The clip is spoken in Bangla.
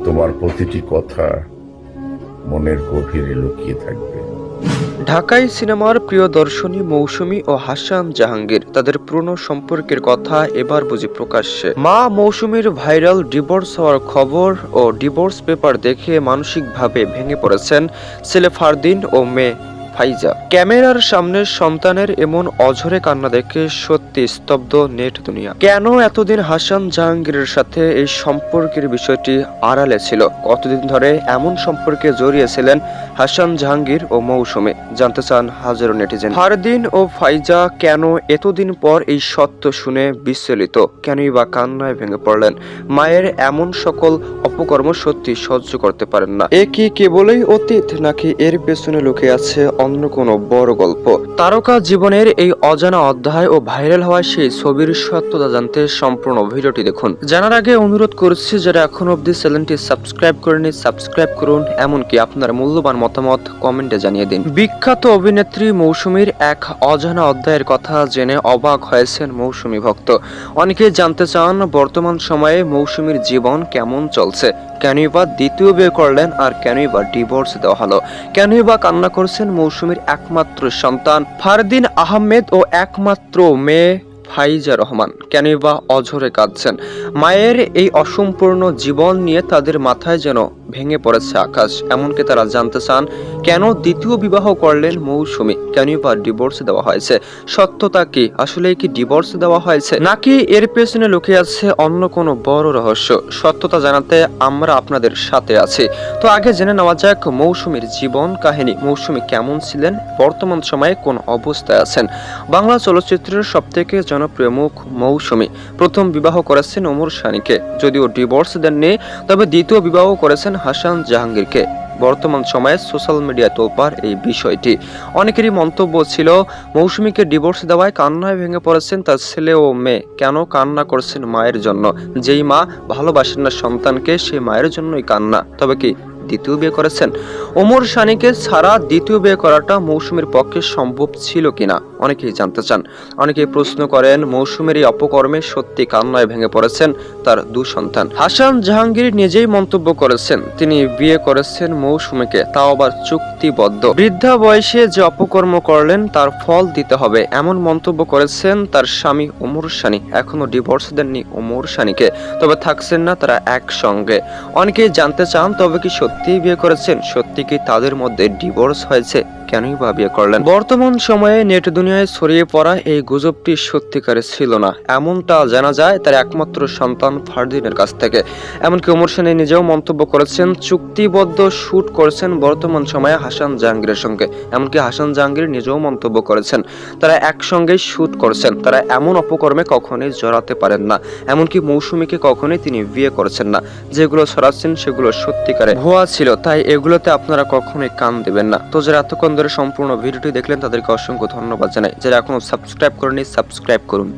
তোমার প্রতিটি কথা মনের গভীরে লুকিয়ে থাকবে। ঢাকাই সিনেমার প্রিয় দর্শনী মৌসুমী ও হাসান জাহাঙ্গীর তাদের পুরনো সম্পর্কের কথা এবার বুঝি প্রকাশ্যে। মা মৌসুমীর ভাইরাল ডিভোর্স হওয়ার খবর ও ডিভোর্স পেপার দেখে মানসিকভাবে ভেঙে পড়েছেন ছেলে ফারদিন ও মেয়ে ফাইজা। ক্যামেরার সামনে সন্তানের এমন অঝরে কান্না দেখে সত্যি স্তব্ধ নেট দুনিয়া। কেন এতদিন হাসান জাহাঙ্গীরের সাথে এই সম্পর্কের বিষয়টি আড়ালে ছিল? কতদিন ধরে এমন সম্পর্কে জড়িয়েছিলেন হাসান জাহাঙ্গীর ও মৌসুমী? জানতে চান হাজারো নেটিজেন। ফারদিন ও ফাইজা কেন এতদিন পর এই সত্য শুনে বিচলিত? কেনই বা কান্নায় ভেঙে পড়লেন? মায়ের এমন সকল অপকর্ম সত্যি সহ্য করতে পারেন না। এ কি কেবলই অতীত, নাকি এর পেছনে লুকিয়ে আছে অন্য কোনো বড় গল্প? তারকা জীবনের এই অজানা অধ্যায় ও ভাইরাল হওয়া সেই ছবির সত্যতা জানতে সম্পূর্ণ ভিডিওটি দেখুন। জানার আগে অনুরোধ করছি, যারা এখন অবধি চ্যানেলটি সাবস্ক্রাইব করেনি সাবস্ক্রাইব করুন, এমনকি আপনার মূল্যবান মতামত কমেন্টে জানিয়ে দিন। বিখ্যাত অভিনেত্রী মৌসুমীর এক অজানা অধ্যায়ের কথা জেনে অবাক হয়েছেন মৌসুমী ভক্ত। অনেকেই জানতে চান বর্তমান সময়ে মৌসুমীর জীবন কেমন চলছে, কেনই বা দ্বিতীয় বিয়ে করলেন, আর কেনই বা ডিভোর্স দেওয়া হলো, কেনই বা কান্না করছেন মৌসুমীর একমাত্র সন্তান ফারদিন আহমেদ ও একমাত্র মেয়ে ফাইজা রহমান, কেনই বা অঝরে কাঁদছেন? মায়ের এই অসম্পূর্ণ জীবন নিয়ে তাদের মাথায় যেন ভেঙে পড়েছে আকাশ। এমনকি তারা জানতে চান কেন দ্বিতীয় বিবাহ করলেন মৌসুমী, কেনই বা ডিভোর্স দেওয়া হয়েছে? সত্যতা কি? আসলে কি ডিভোর্স দেওয়া হয়েছে, নাকি এর পেছনে লুকিয়ে আছে অন্য কোনো বড় রহস্য? সত্যতা জানাতে আমরা আপনাদের সাথে আছি। তো আগে জেনে নেওয়া যাক মৌসুমীর জীবন কাহিনী। মৌসুমী কেমন ছিলেন, বর্তমান সময়ে কোন অবস্থায় আছেন? বাংলা চলচ্চিত্রের সবথেকে জনপ্রিয় মুখ মৌসুমী। প্রথম বিবাহ করেছেন ওমর সানিকে, যদিও ডিভোর্স দেননি, তবে দ্বিতীয় বিবাহ করেছেন হাসান জাহাঙ্গীরকে। বর্তমান সময়ে সোশ্যাল মিডিয়ায় তোলপাড় এই বিষয়টি। অনেকেরই মন্তব্য ছিল মৌসুমীকে ডিভোর্স দেওয়ায় কান্নায় ভেঙে পড়েছেন তার ছেলে ও মেয়ে। কেন কান্না করছেন মায়ের জন্য? যেই মা ভালোবাসেন না সন্তানকে, সেই মায়ের জন্যই কান্না। তবে কি দ্বিতীয় বিয়ে করেছেন? ওমর সানিকে ছাড়া দ্বিতীয় বিয়ে করাটা মৌসুমীর পক্ষে সম্ভব ছিল কিনা অনেকেই জানতে চান। অনেকেই প্রশ্ন করেন মৌসুমীর এই অপকর্মে সত্যি কান্নায় ভেঙে পড়েছেন তার দু সন্তান। হাসান জাহাঙ্গীর নিজেই মন্তব্য করেছেন তিনি বিয়ে করেছেন মৌসুমীকে, তাও আবার চুক্তিবদ্ধ। বৃদ্ধা বয়সে যে অপকর্ম করলেন তার ফল দিতে হবে, এমন মন্তব্য করেছেন তার স্বামী ওমর সানি। এখনো ডিভোর্স দেননি ওমর সানিকে, তবে থাকছেন না তারা একসঙ্গে। অনেকেই জানতে চান তবে কি সত্যিই বিয়ে করেছেন? সত্যি কি তাদের মধ্যে ডিভোর্স হয়েছে? কেনই বা বিয়ে করলেন? বর্তমান সময়ে নেট দুনিয়ায় ছড়িয়ে পড়া এই গুজবটি সত্যিকারের ছিল না, এমনটা জানা যায় তার একমাত্র সন্তান ফারদিনের কাছ থেকে। এমনকি ওমর সানি নিজেও মন্তব্য করেছেন চুক্তিবদ্ধ শুট করেছেন বর্তমান সময়ে হাসান জাহাঙ্গীরের সঙ্গে। এমনকি হাসান জাহাঙ্গীর নিজেও মন্তব্য করেছেন তারা একসঙ্গে শুট করছেন, তারা এমন অপকর্মে কখনোই জড়াতে পারেন না। এমনকি মৌসুমীকে কখনোই তিনি বিয়ে করেছেন না। যেগুলো ছড়াচ্ছেন সেগুলো সত্যিকারে ভুয়া ছিল, তাই এগুলোতে আপনারা কখনোই কান দেবেন না। তো যারা এতক্ষণ ধরে সম্পূর্ণ ভিডিওটি দেখলেন তাদেরকে অসংখ্য ধন্যবাদ জানাই। যারা এখনো সাবস্ক্রাইব করেনি সাবস্ক্রাইব করুন।